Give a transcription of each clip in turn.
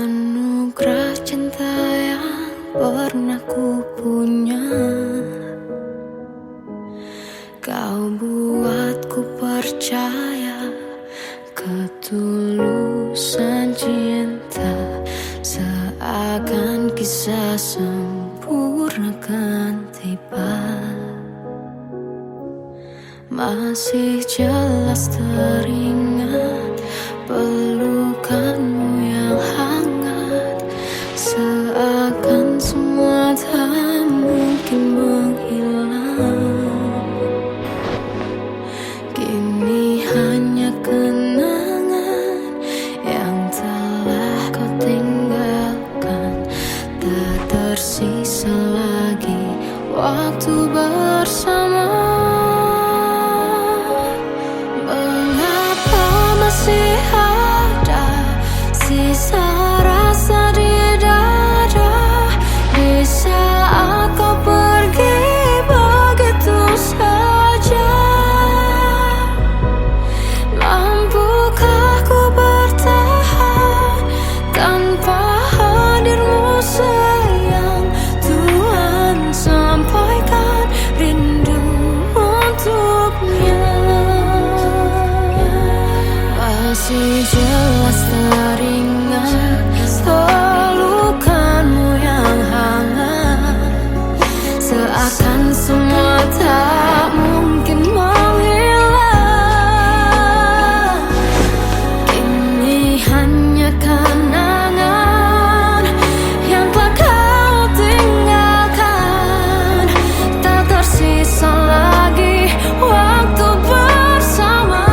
anugerah cinta yang pernah ku punya. Kau buatku percaya ketulusan cinta, seakan kisah sempurna kan tiba. Masih jelas teringat pelukanmu yang hangat, seakan semua tak mungkin menghilang. Kini hanya kenangan yang telah kau tinggalkan, tak tersisa lagi waktu bersama. Masih ada sisa rasa di dada di saat kau pergi begitu saja. Mampukah ku bertahan tanpa hadirmu sayang? Tuhan, sampaikan rindu untuknya. Masih jelas teringat pelukanmu yang hangat, seakan semua tak mungkin menghilang. Kini hanya kenangan yang telah kau tinggalkan, tak tersisa lagi waktu bersama.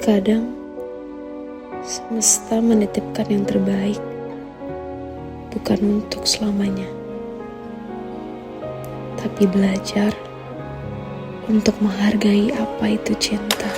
Kadang semesta menitipkan yang terbaik, bukan untuk selamanya, tapi belajar untuk menghargai apa itu cinta.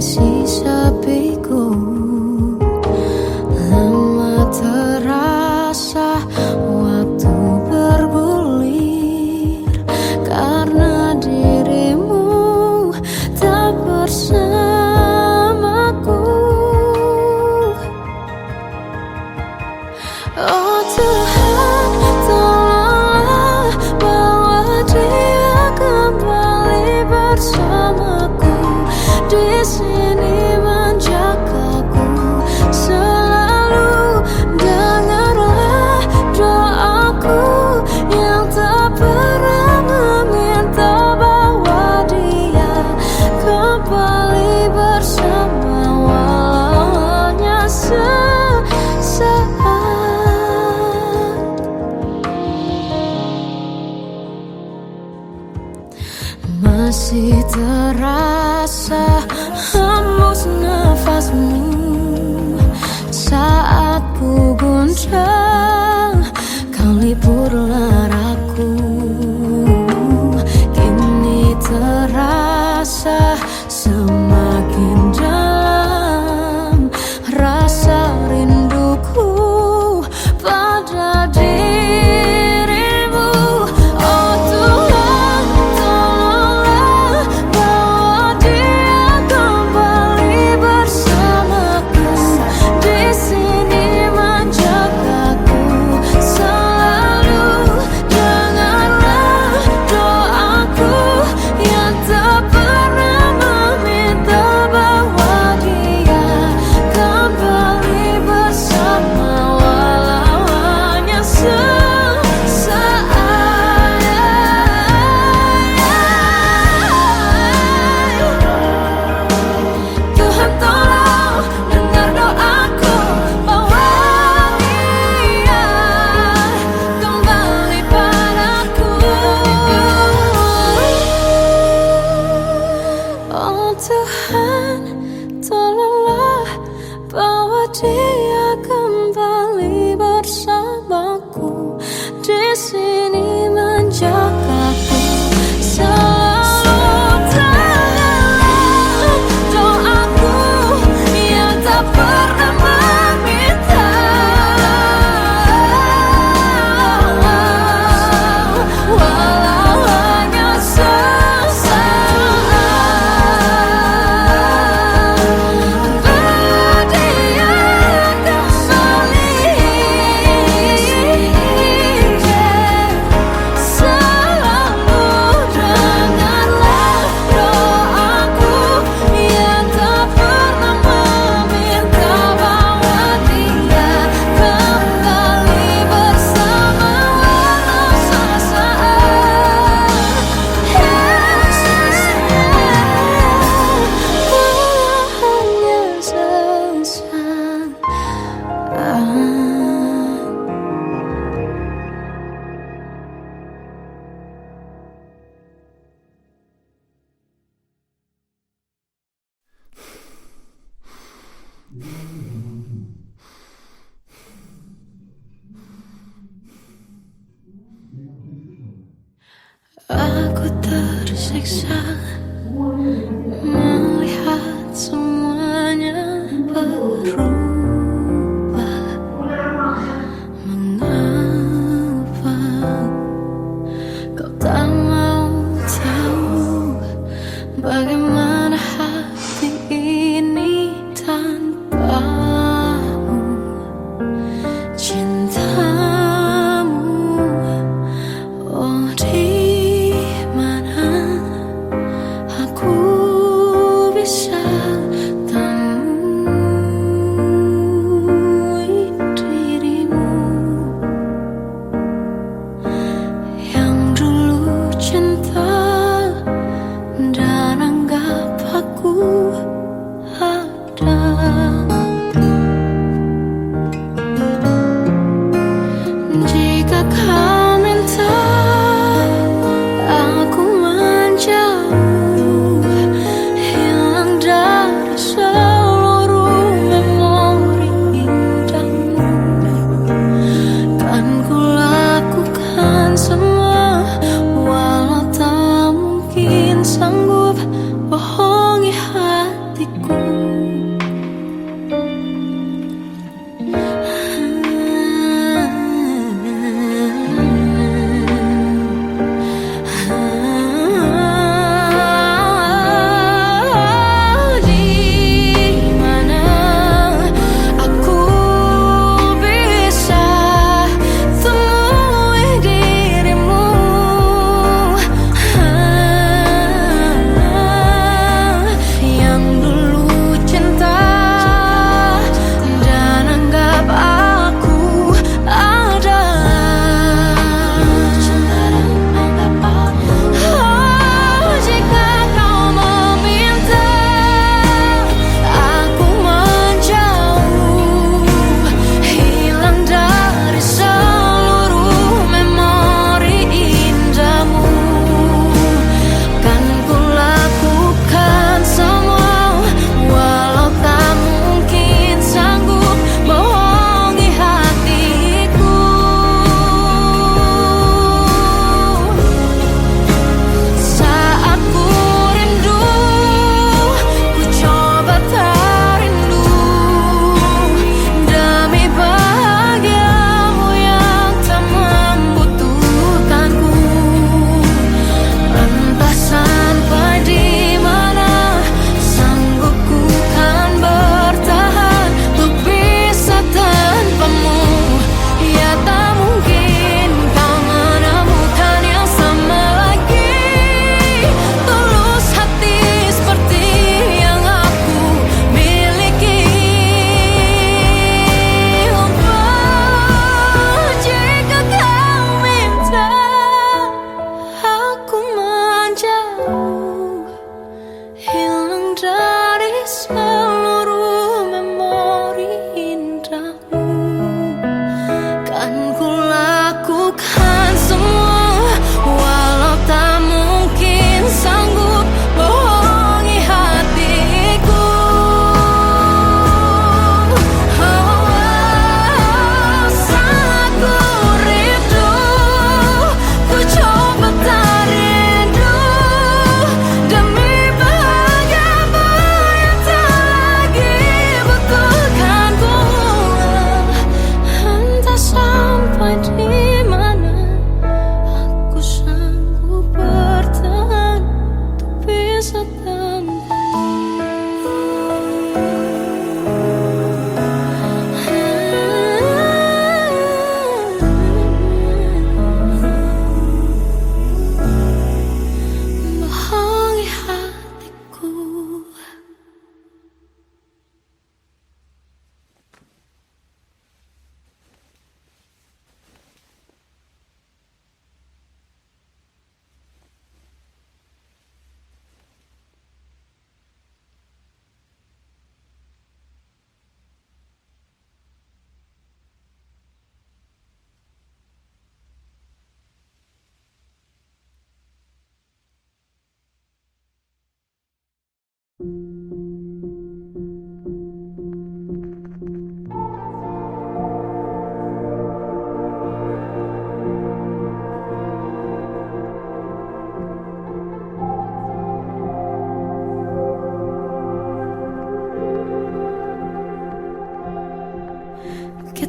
mengisi sepiku. Lama terasa waktu bergulir karena dirimu tak bersamaku. Oh Tuhan, tolonglah bawa dia kembali bersamaku. Di sini menjagaku selalu. Dengarlah doaku yang tak pernah meminta, bawa dia kembali bersama walau hanya sesaat. Masih terasa hembus nafasmu saat ku guncang, kau liburlah aku. Kini terasa semakin dalam rasa rinduku pada dirimu. Oh Tuhan, tolonglah bawa dia kembali bersamaku. Di sini menjagaku selalu. Dengarlah doaku yang tak pernah meminta, bawa dia kembali bersama walau hanya sesaat. Tuhan tolong dengar doaku, bawa dia kembali padaku. Oh Tuhan, tolonglah bawa dia kembali bersamaku. Di sini menjagaku selalu. Dengarlah doaku yang tak pernah meminta, walau hanya sesaat. Bawa dia kembali selalu. Dengarlah doaku yang tak pernah meminta, bawa dia kembali bersama walau sesaat. Walau hanya sesaat. Aku tersiksa melihat semuanya berubah. Mengapa kau tak mau tahu bagaimana hati ini tanpamu? Cintamu, oh di mana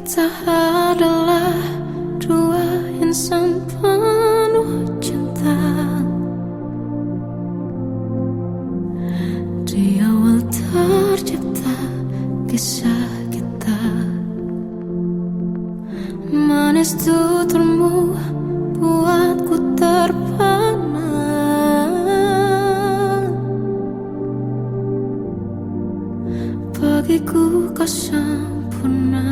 Kita adalah dua insan penuh cinta. Di awal tercipta kisah kita, manis tuturmu buatku terpana. Bagiku kau sempurna.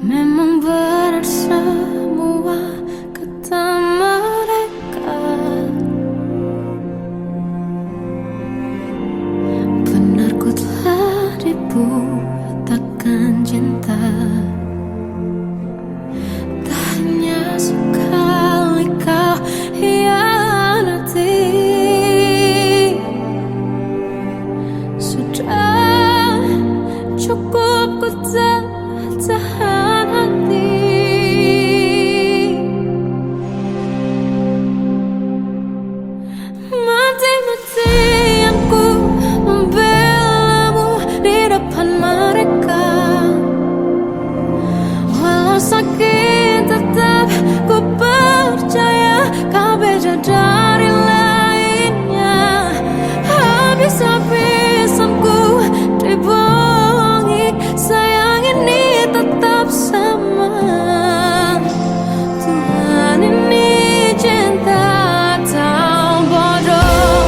Memang benar semua kata mereka, benar ku telah dibutakan cinta. Tak hanya sekali kau hianati, sudah cukup ku tahan hati. Mati-matian ku membelamu di depan mereka. Walau sakit tetap ku percaya kau beda dari lainnya. Habis-habisan ku dibohongi, sayang ini tetap sama. Tuhan ini cinta atau bodoh.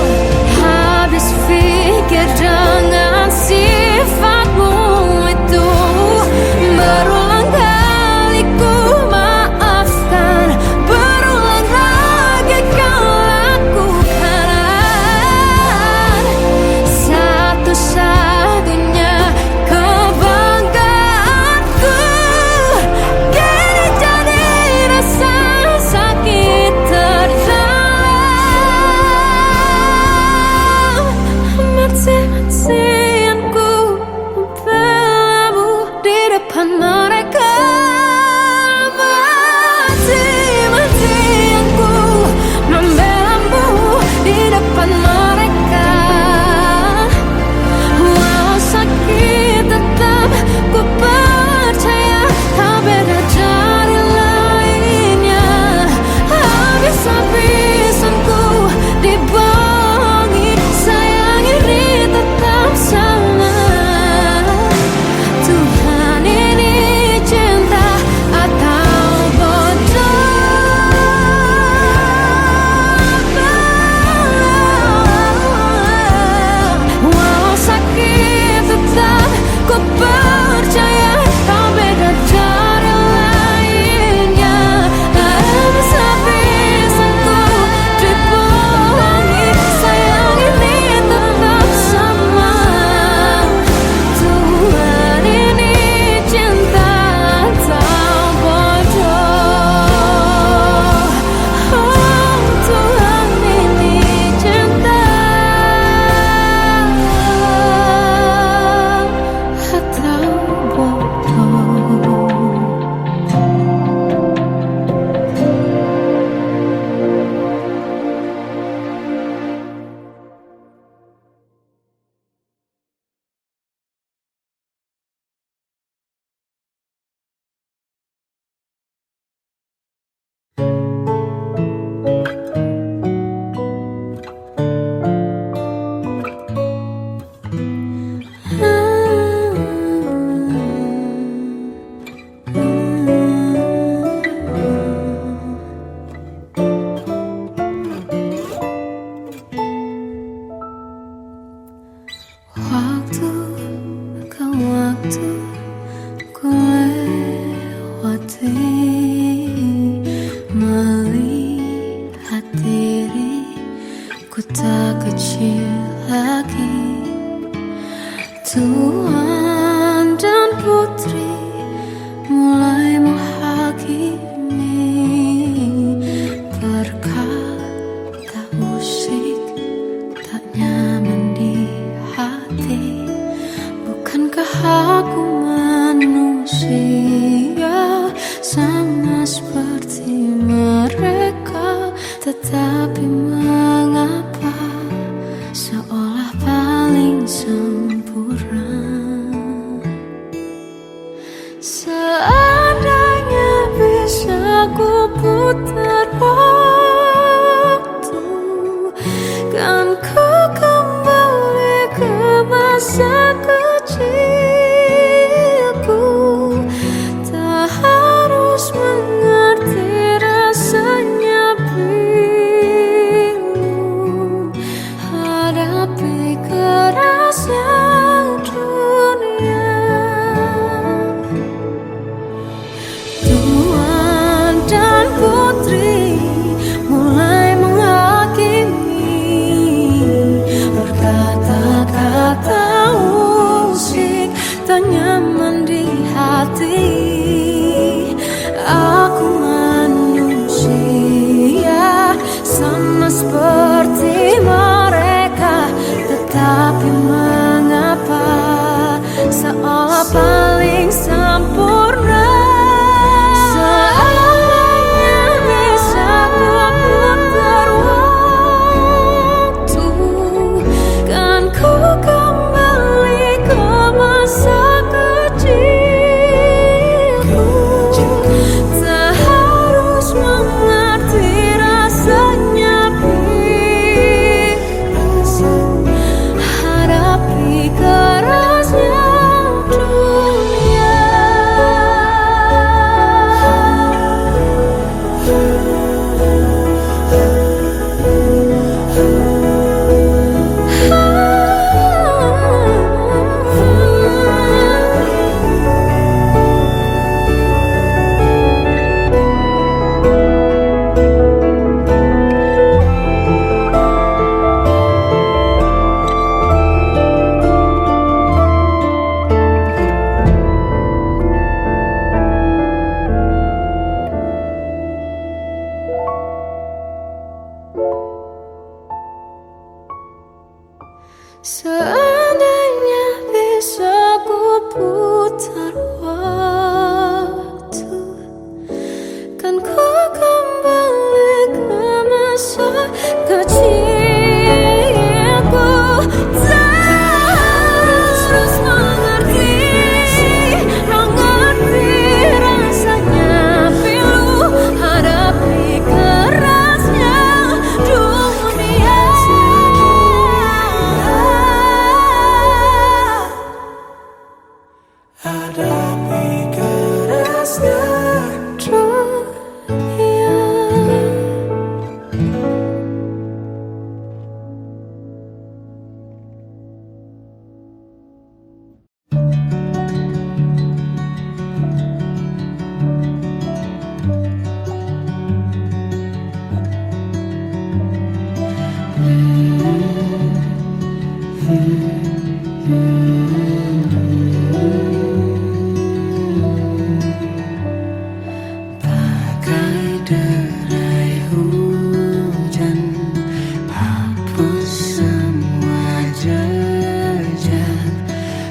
Habis pikir dengan sifatmu itu, berulang kali ku maafkan, berulang lagi kau lakukan. Satu-satunya kebanggaanku kini jadi rasa sakit terdalam. Mati-matian ku membelamu di depan mereka. Mati-matian ku membelamu di depan mereka. Walau sakit tetap ku percaya kau beda dari lainnya. Habis-habisan ku dibohongi, sayang ini tetap sama. Tuhan ini cinta atau bodoh. Walau sakit tetap ku percaya kau beda dari lainnya. Habis-habisan ku dibohongi, sayang ini tetap sama. Tuhan ini cinta atau bodoh. Oh, Tuhan ini cinta atau bodoh. Waktu ke waktu ku lewati, melihat diri ku tak kecil lagi. Tuan dan putri mulai menghakimi, berkata musik tak nyaman di hati. Bukankah aku manusia sama seperti mereka? Tetapi mengapa seolah paling sempurna? Seandainya bisa ku putar waktu, kan ku kembali ke masa kecilku. Terus mengerti rasanya pilu hadapi kerasnya dunia. Hadapi kerasnya Dunia. bagai derai hujan, hapus semua jejak,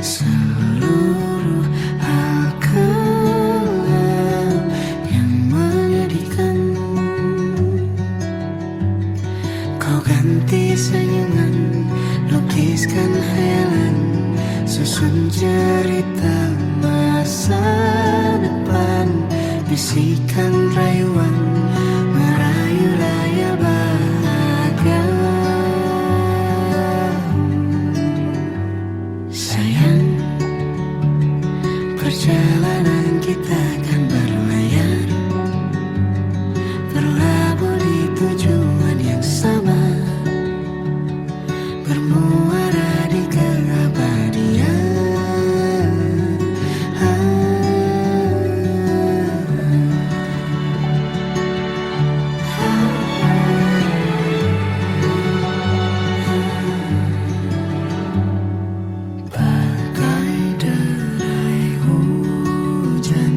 seluruh hal kelam yang menyedihkan. Kau ganti senyuman, lukiskan hayalan, susun cerita masa depan, bisikan rayuan, merayu layar bahagia. Sayang, perjalanan kita akan berlayar, berlabuh di tujuan yang sama, bermuara di keabadian. Bagai derai hujan,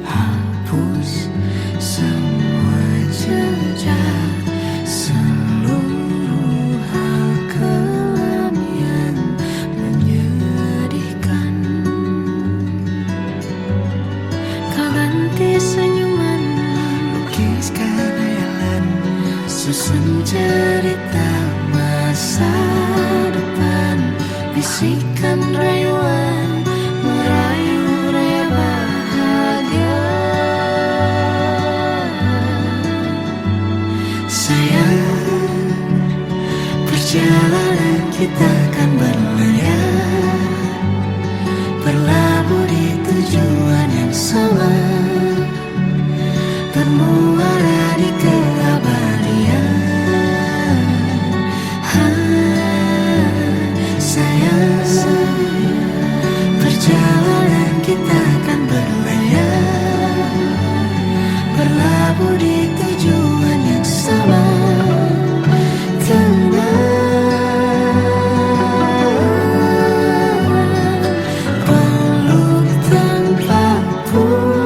hapus semua jejak, seluruh hal kelam yang menyedihkan. Kau ganti senyuman, Lukiskan hayalan, susun cerita masa depan, bisikan rayuan, merayu raya bahagia. Sayang, perjalanan kita akan berlayar, berlabuh di tujuan yang sama, bermuara di keabadian. Sayang, perjalanan kita akan berlayar, berlabuh di tujuan yang sama. Peluk tanpa pulang.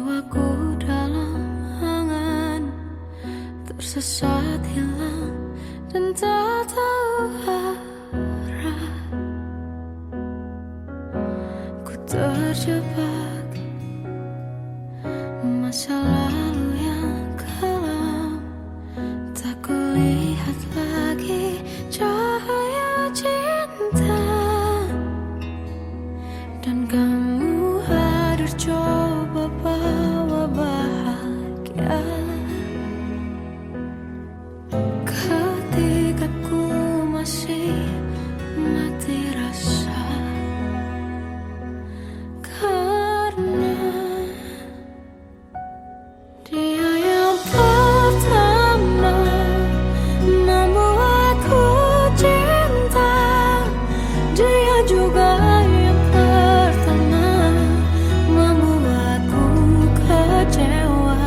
Membawaku dalam angan, tersesat hilang dan tak tahu arah. Ku terjebak masa lalu yang kelam, tak kulihat lagi cahaya cinta. Dan kamu hadir coba bawa bahagia ketika ku masih mati rasa. Karena dia yang pertama membuatku cinta, dia juga yang pertama membuatku kecewa.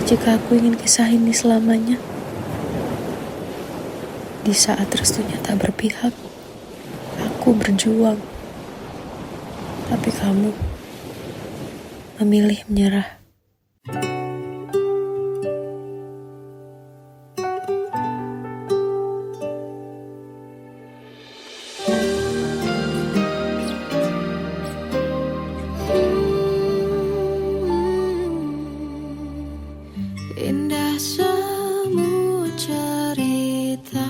jika aku ingin kisah ini selamanya? Di saat restunya tak berpihak, aku berjuang. Tapi kamu memilih menyerah. Indah semua cerita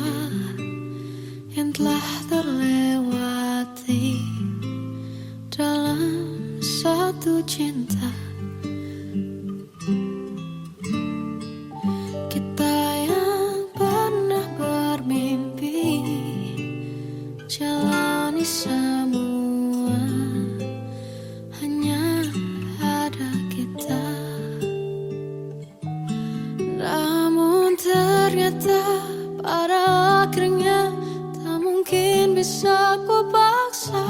yang telah terlewati dalam satu cinta. Kita yang pernah bermimpi jalani semua, hanya ada kita. Namun ternyata pada akhirnya tak mungkin bisa ku paksa.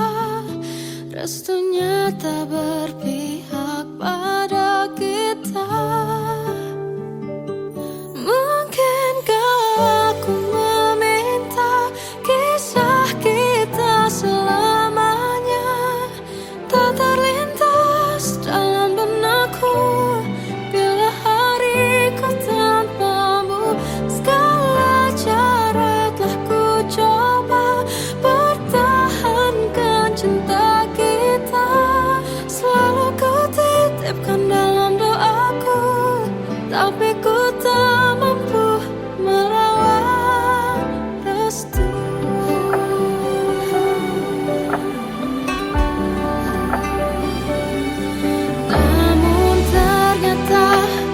Restunya tak berpihak pada kita. Mungkinkah aku meminta kisah kita selamanya tak terlintas dalam benakku bila hariku tanpamu. Segala cara telah ku coba pertahankan cinta kita. Selalu ku titipkan dalam doaku, tapi ku tak mampu melawan restu. Namun ternyata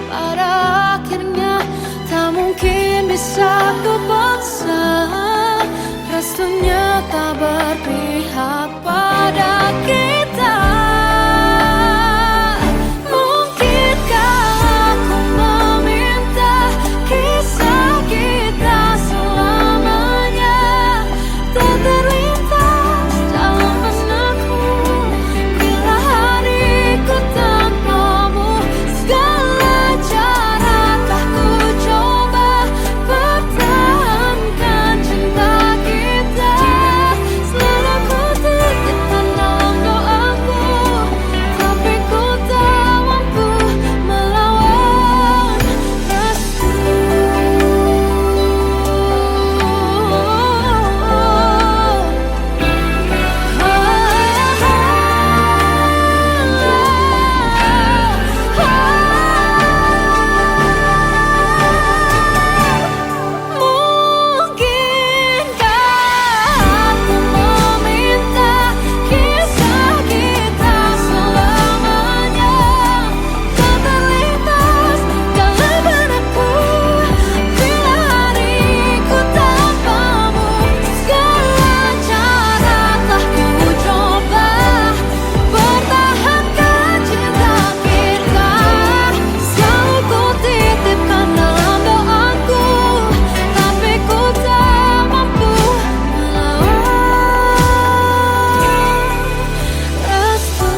pada akhirnya tak mungkin bisa ku paksa. Restunya tak berpihak pada kita. Mungkinkah aku meminta kisah kita selamanya tak terlintas dalam benakku bila hariku tanpamu. Segala cara telah ku coba pertahankan cinta kita. Selalu ku titipkan dalam doaku, tapi ku tak mampu melawan restu. Mungkinkah aku meminta kisah kita selamanya tak terlintas dalam benakku bila hariku tanpamu. Segala cara telah ku coba pertahankan cinta kita. Selalu ku titipkan dalam doaku, tapi ku tak mampu melawan restu.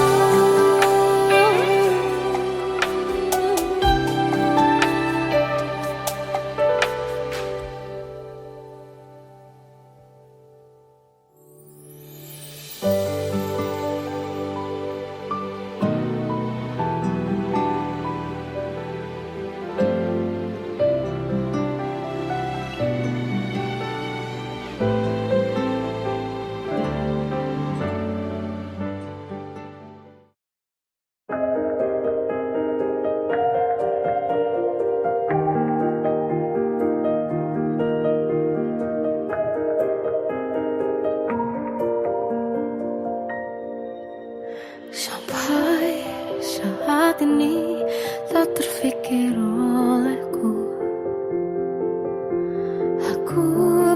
Sampai saat ini tak terfikir olehku aku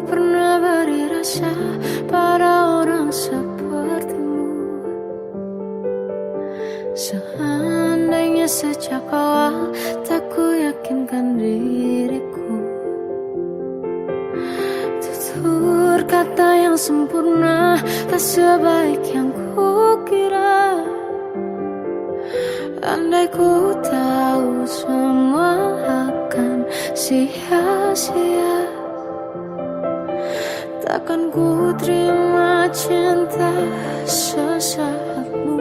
pernah beri rasa pada orang sepertimu. Seandainya sejak awal tak ku yakinkan diriku, tutur kata yang sempurna tak sebaik yang kukira. Andai ku tahu semua sia-sia. Takkan ku terima cinta sesaatmu.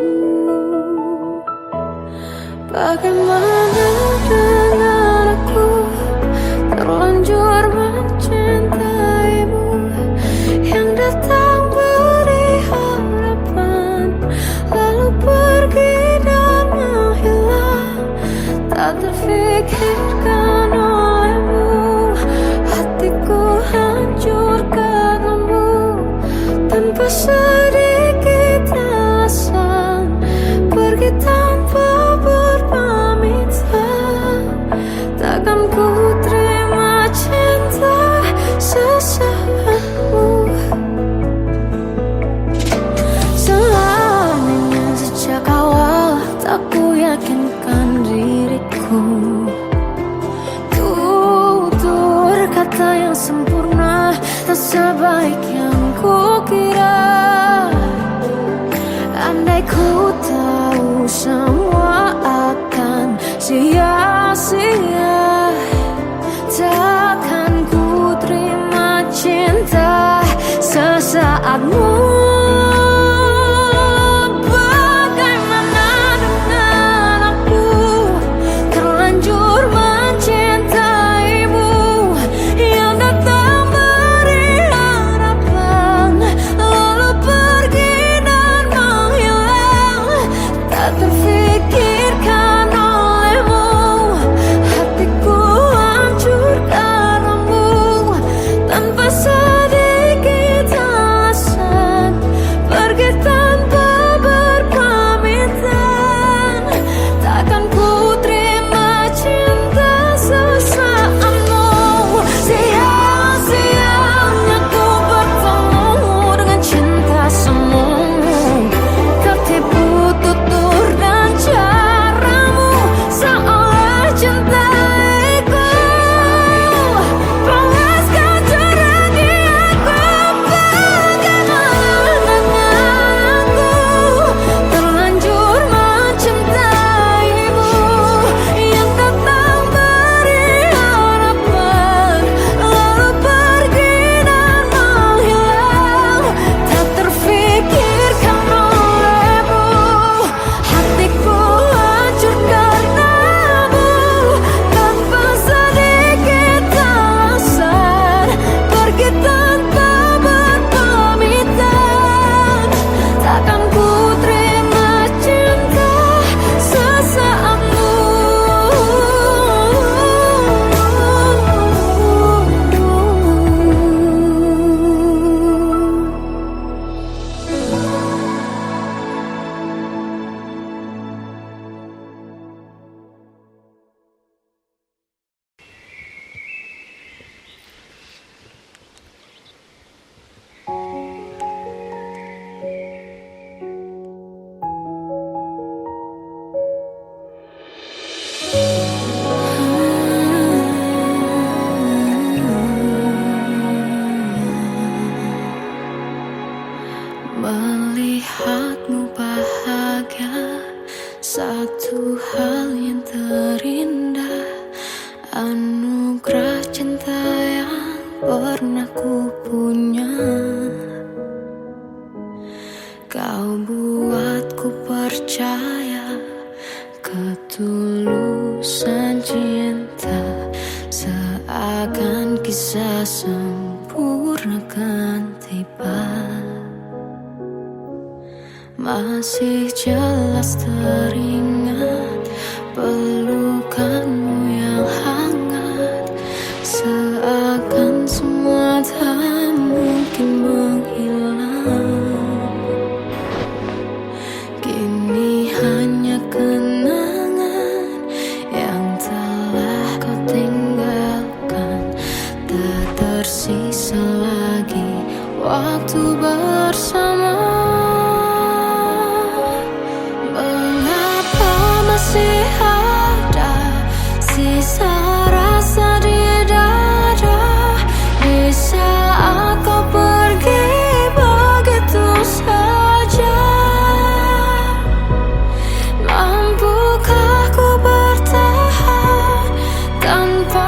Bagaimana dengan aku, terlanjur mencintaimu, yang datang beri harapan, lalu pergi dan menghilang. Tak terfikirkan olehmu, hatiku hancur karenamu, tanpa sedikit alasan, pergi tanpa berpamitan. Takkan ku terima cinta sesaatmu. Selamanya sejak awal tak ku yakinkan diriku, tutur kata yang sempurna tak sebaik yang ku kira. Andai ku tahu semua akan sia-sia, takkan ku terima cinta sesaatmu. Bagaimana dengan aku, terlanjur mencintaimu, yang datang beri harapan, lalu pergi dan menghilang. Tak terfikirkan olehmu, hatiku hancur karenamu, tanpa sedikit alasan, pergi tanpa berpamitan. Takkan ku terima cinta sesaatmu. Sia-sianya ku bertemu dengan cinta semu, tertipu tutur dan caramu, seolah cintaiku. Panaskan cura di aku. Bagaimana dengan aku, terlanjur mencintaimu, yang datang beri harapan, lalu pergi dan menghilang. Tak terfikirkan olehmu, hatiku hancur karenamu, tanpa sedikit alasan, pergi tanpa berpamitan. Takkan ku terima cinta sesaatmu. Melihatmu bahagia, satu hal yang terindah, anugerah cinta yang pernah ku punya. Kau buatku percaya ketulusan cinta, seakan kisah sempurna kan tiba. Masih jelas teringat pelukanmu yang hangat, seakan semua tak mungkin menghilang. Kini hanya kenangan yang telah kau tinggalkan, tak tersisa lagi waktu bersama. Masih ada sisa rasa di dada, di saat kau pergi begitu saja. Mampukah ku bertahan tanpa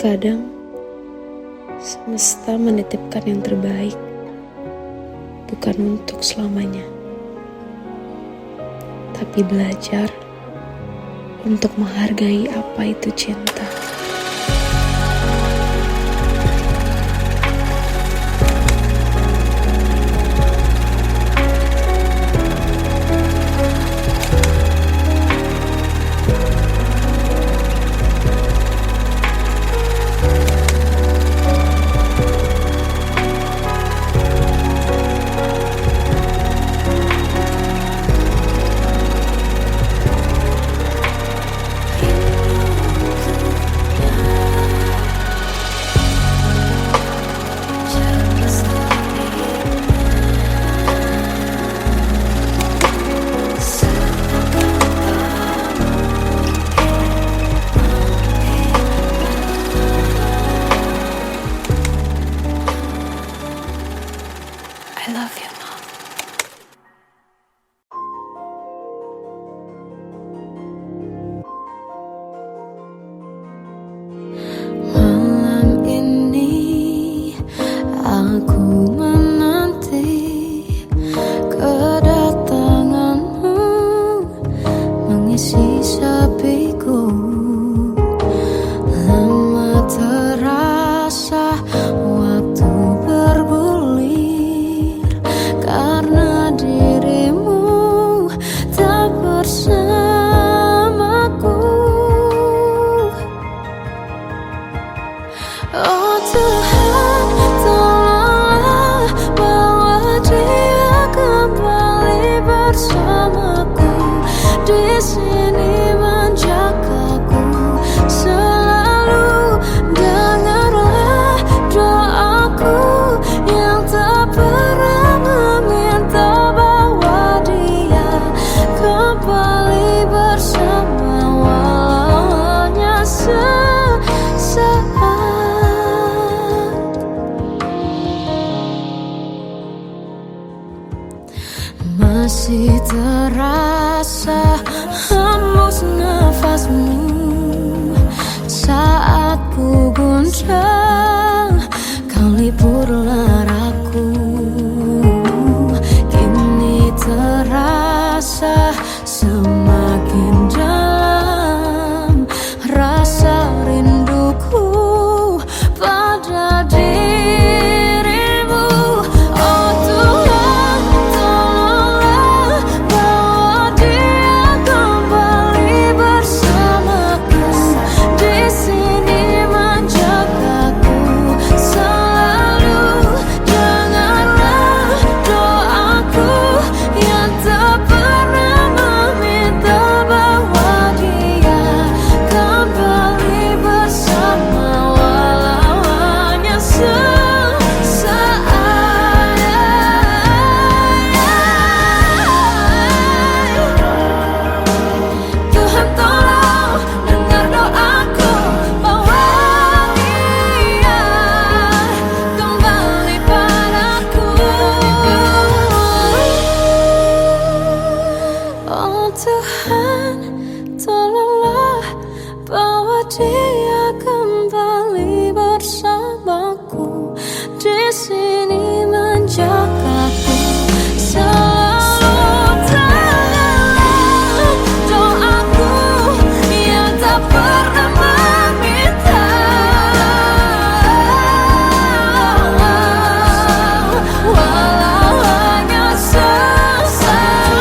Terkadang semesta menitipkan yang terbaik, bukan untuk selamanya, tapi belajar untuk menghargai apa itu cinta. I love you, Mom. Malam ini aku menanti kedatanganmu mengisi sepiku. Lama terasa waktu bergulir karena dirimu tak bersamaku. Oh Tuhan, tolonglah bawa dia kembali bersamaku. Di sini menjagaku selalu. Dengarlah doaku yang tak pernah meminta, bawa dia kembali bersama walau hanya sesaat. Masih terasa hembus nafasmu saat ku guncang, kau lipurlah raku. Kini terasa semakin dalam rasa rinduku pada dirimu. Oh Tuhan, tolonglah bawa dia kembali bersamaku. Di sini menjagaku selalu. Dengarlah doaku yang tak pernah meminta, bawa dia kembali bersama walau hanya sesaat. Tuhan tolong dengar doaku, bawa dia kembali padaku. Oh Tuhan, tolonglah bawa dia kembali bersamaku. Di sini menjagaku selalu. Dengarlah doaku yang tak pernah meminta, walau hanya sesaat.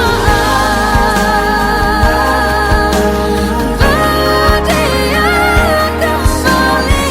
Bawa dia kembali.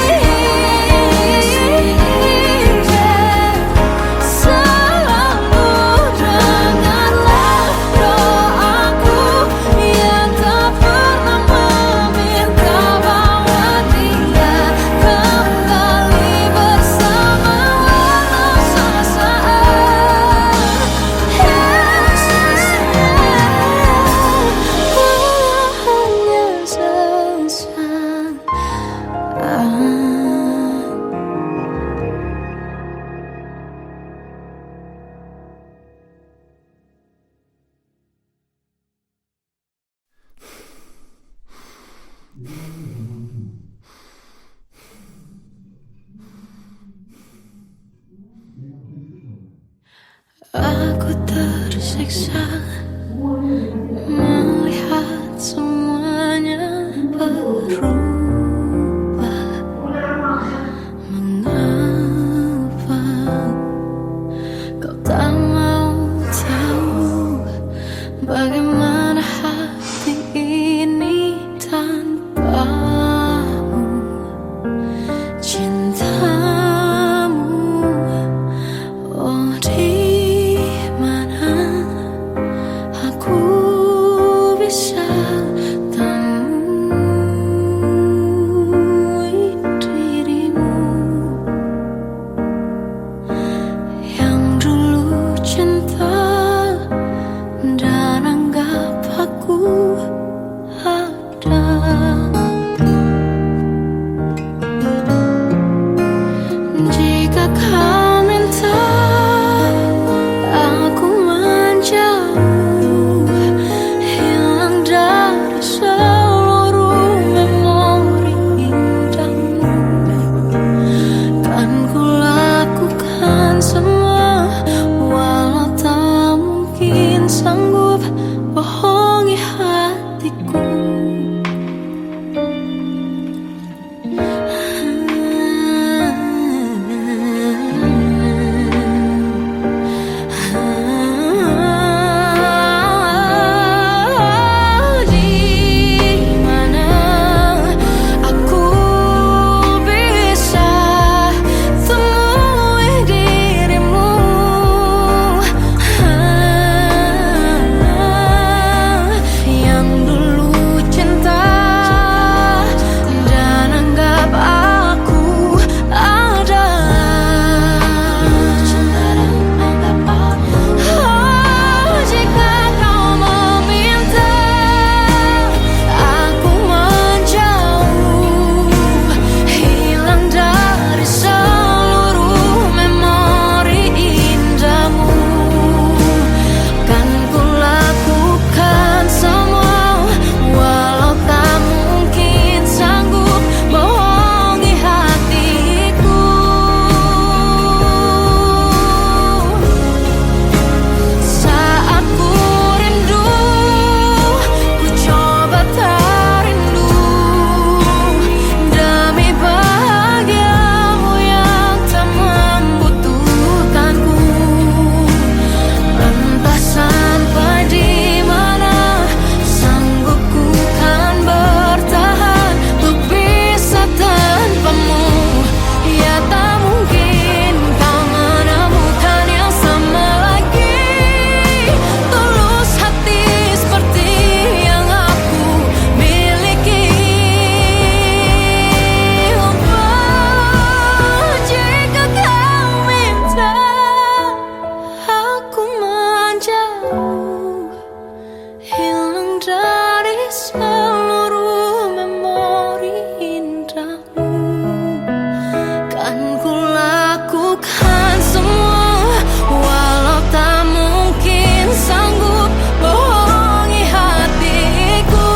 tersiksa melihat semuanya berubah. Mengapa kau tak mau tahu bagaimana hati ini tanpamu? Cintamu, oh di mana aku bisa temui dirimu yang dulu cinta dan anggap aku ada. Jika kau minta aku menjauh, hilang dari seluruh memori indahmu, kan ku lakukan semua, walau tak mungkin sanggup bohongi hatiku. Di mana aku bisa temui dirimu yang dulu cinta dan anggap aku ada. Oh, jika kau meminta aku menjauh, hilang dari seluruh memori indahmu, kan ku lakukan semua, walau tak mungkin sanggup bohongi hatiku. Saat ku rindu, ku coba tak rindu, demi bahagiamu yang tak membutuhkanku. Entah sampai di mana sanggup ku kan bertahan untuk bisa tanpamu. Ya tak mungkin kau menemukan yang sama lagi, tulus hati seperti yang aku miliki. Oh, jika kau minta aku menjauh, hilang dari seluruh memori indahmu, kan ku lakukan semua, walau tak mungkin sanggup bohongi hatiku.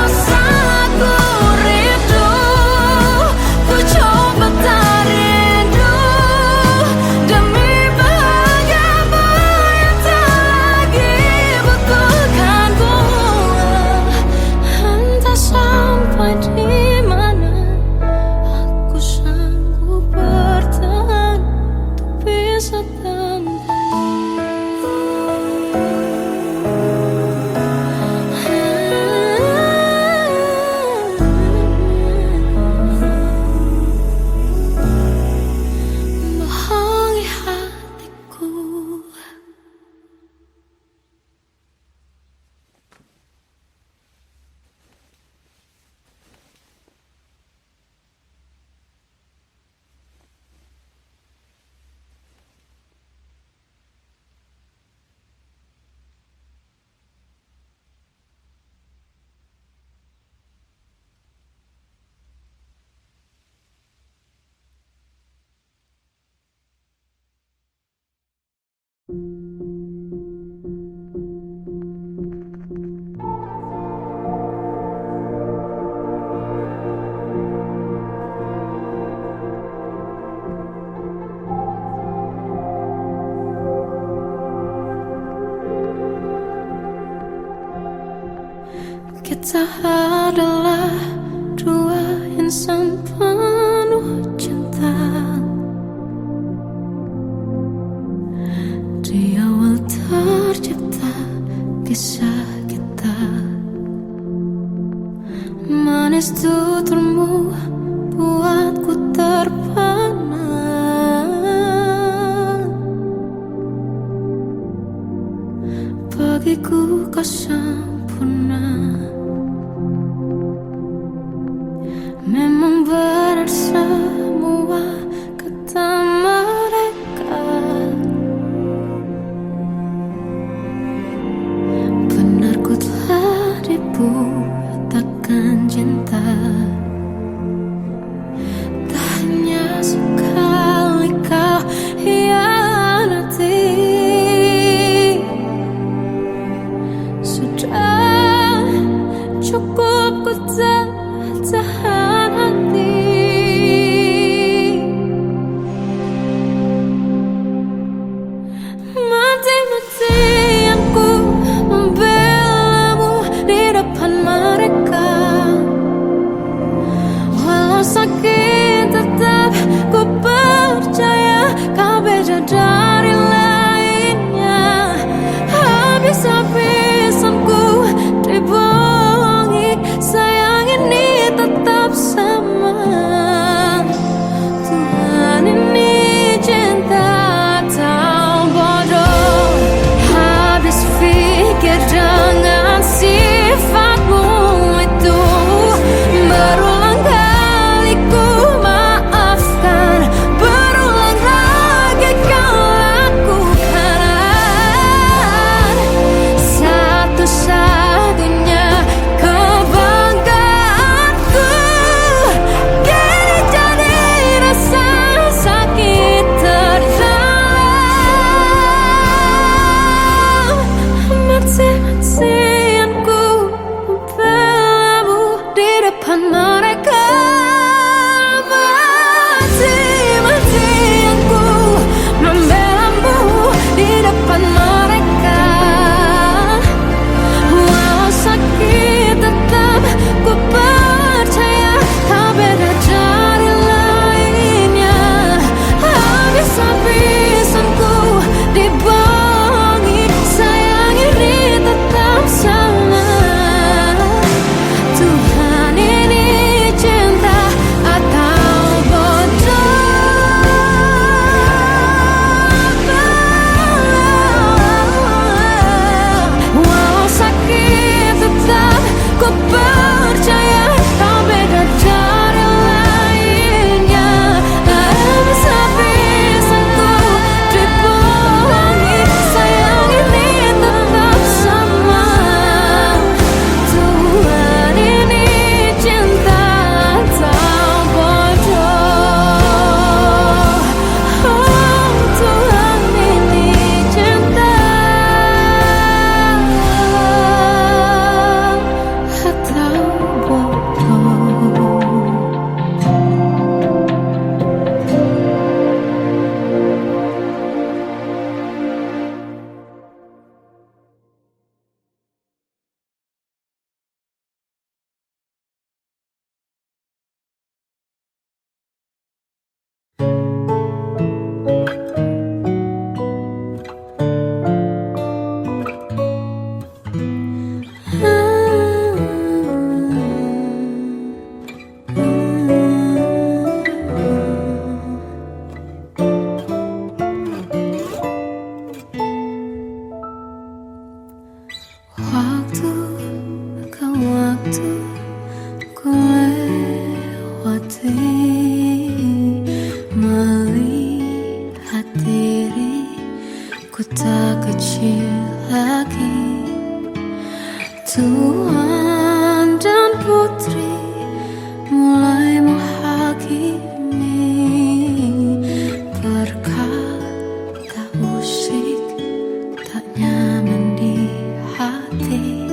Saat ku rindu, ku coba tak rindu, demi bahagiamu yang tak lagi butuhkanku. Entah sampai di mana aku sanggup bertahan untuk bisa bohongi hatiku. Kita adalah dua insan penuh cinta. Di awal tercipta kisah kita, manis tuturmu buatku terpana. Bagiku kau sempurna. Memang benar semua kata mereka, benar ku telah dibutakan cinta. Tak hanya sekali kau hianati, sudah cukup ku tak tahan hati. Mati-matian ku membelamu di depan mereka. Walau sakit tetap ku percaya kau beda dari lainnya. Habis-habisan ku dibohongi, sayang ini tetap sama. Tuhan ini cinta atau bodoh. Habis pikir dengan sifatmu itu, berulang kali ku maafkan, berulang lagi kau lakukan. Satu-satunya kebanggaanku kini jadi rasa sakit terdalam. Mati-matian ku membelamu di depan mereka. Mati-matian ku membelamu di depan mereka. Walau sakit tetap ku percaya kau beda dari lainnya. Habis-habisan ku dibohongi, sayang ini tetap sama. Tuhan ini cinta atau bodoh. Walau sakit tetap ku percaya kau beda dari lainnya. Habis-habisan ku dibohongi, sayang ini tetap sama. Tuhan ini cinta atau bodoh. Oh, Tuhan ini cinta atau bodoh. Waktu ke waktu ku lewati, melihat diriku tak kecil lagi. Tuan dan putri mulai menghakimi, berkata usik tak nyaman di hati.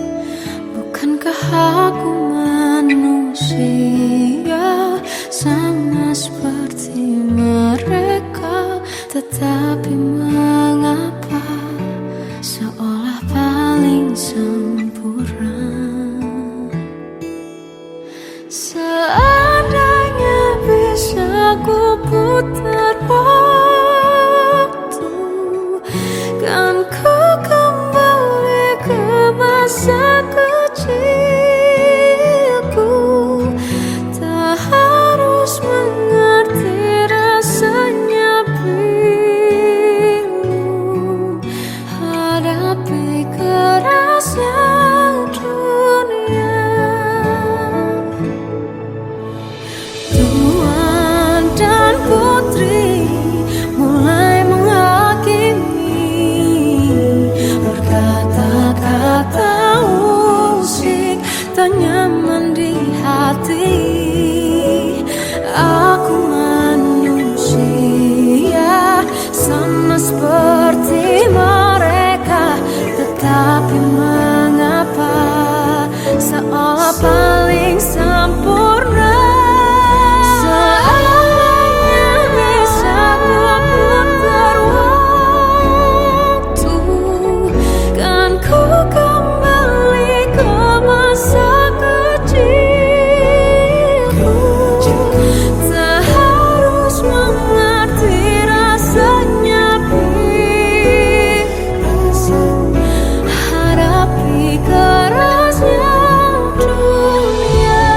Bukankah aku manusia sama seperti mereka? Tetapi mengapa seolah paling sempurna? hadapi kerasnya dunia. Tuan dan putri mulai menghakimi, berkata-kata usik tak nyaman di hati. Aku manusia sama seperti mereka, tetapi mengapa seolah paling sempurna. Seandainya bisa kuputar waktu, kan ku kembali ke masa kecilku. Tak harus mengerti rasanya hadapi kerasnya dunia.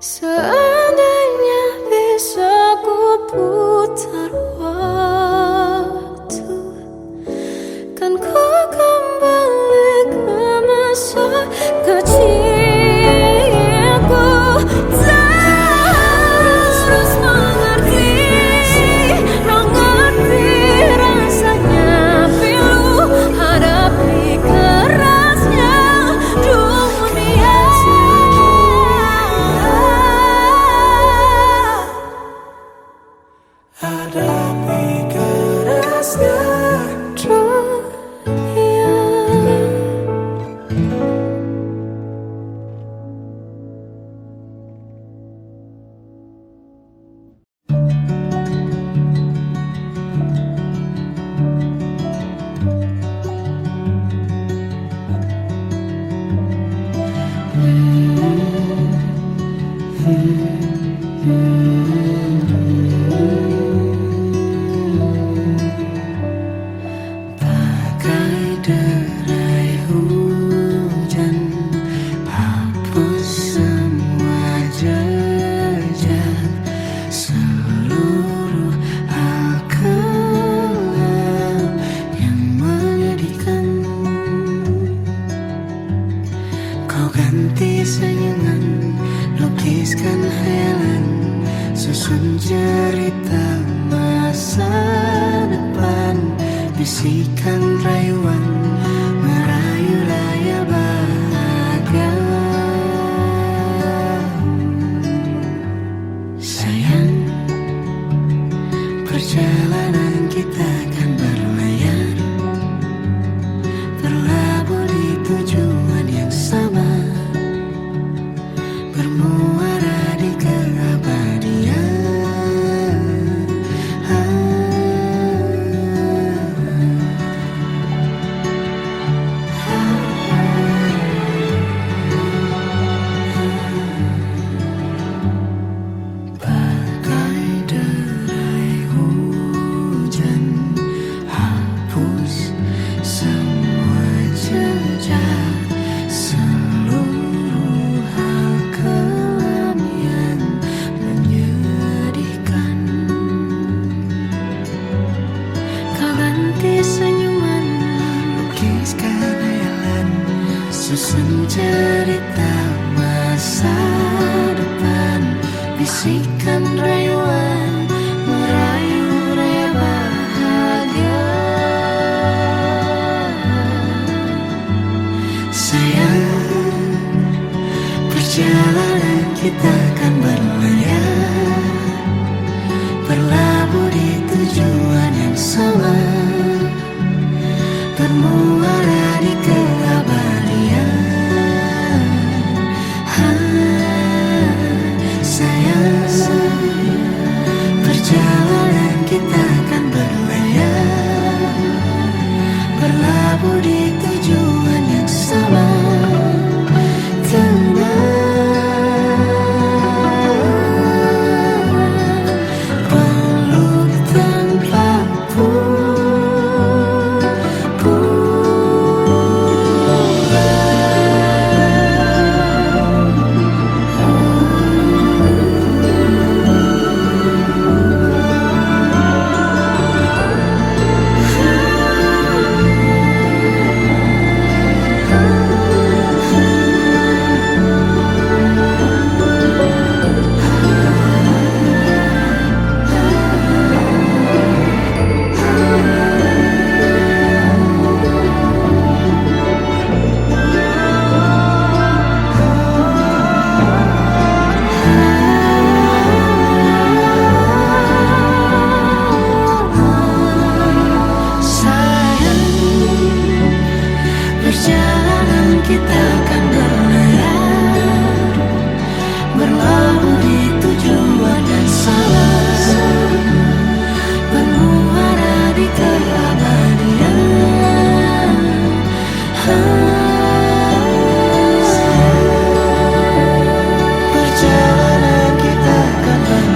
Seandainya bisa ku putar waktu, kan ku kembali ke masa kecilku. Tak harus mengerti rasanya pilu hadapi kerasnya dunia. Hadapi kerasnya dunia. Bagai derai hujan, hapus semua jejak, seluruh hal kelam yang menyedihkan. Kau ganti senyuman, lukiskan hayalan, susun cerita masa depan. Bisikan rayuan, merayu layar bahagia. Sayang, perjalanan kita akan berlayar, berlabuh di tujuan yang sama, bermuara di keabadian. Senyuman, lukiskan hayalan, susun cerita masa depan. Bisikan rayuan, merayu raya bahagia. Sayang, perjalanan kita akan berlayar, berlabuh di tujuan yang sama, bermuara di keabadian.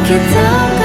kita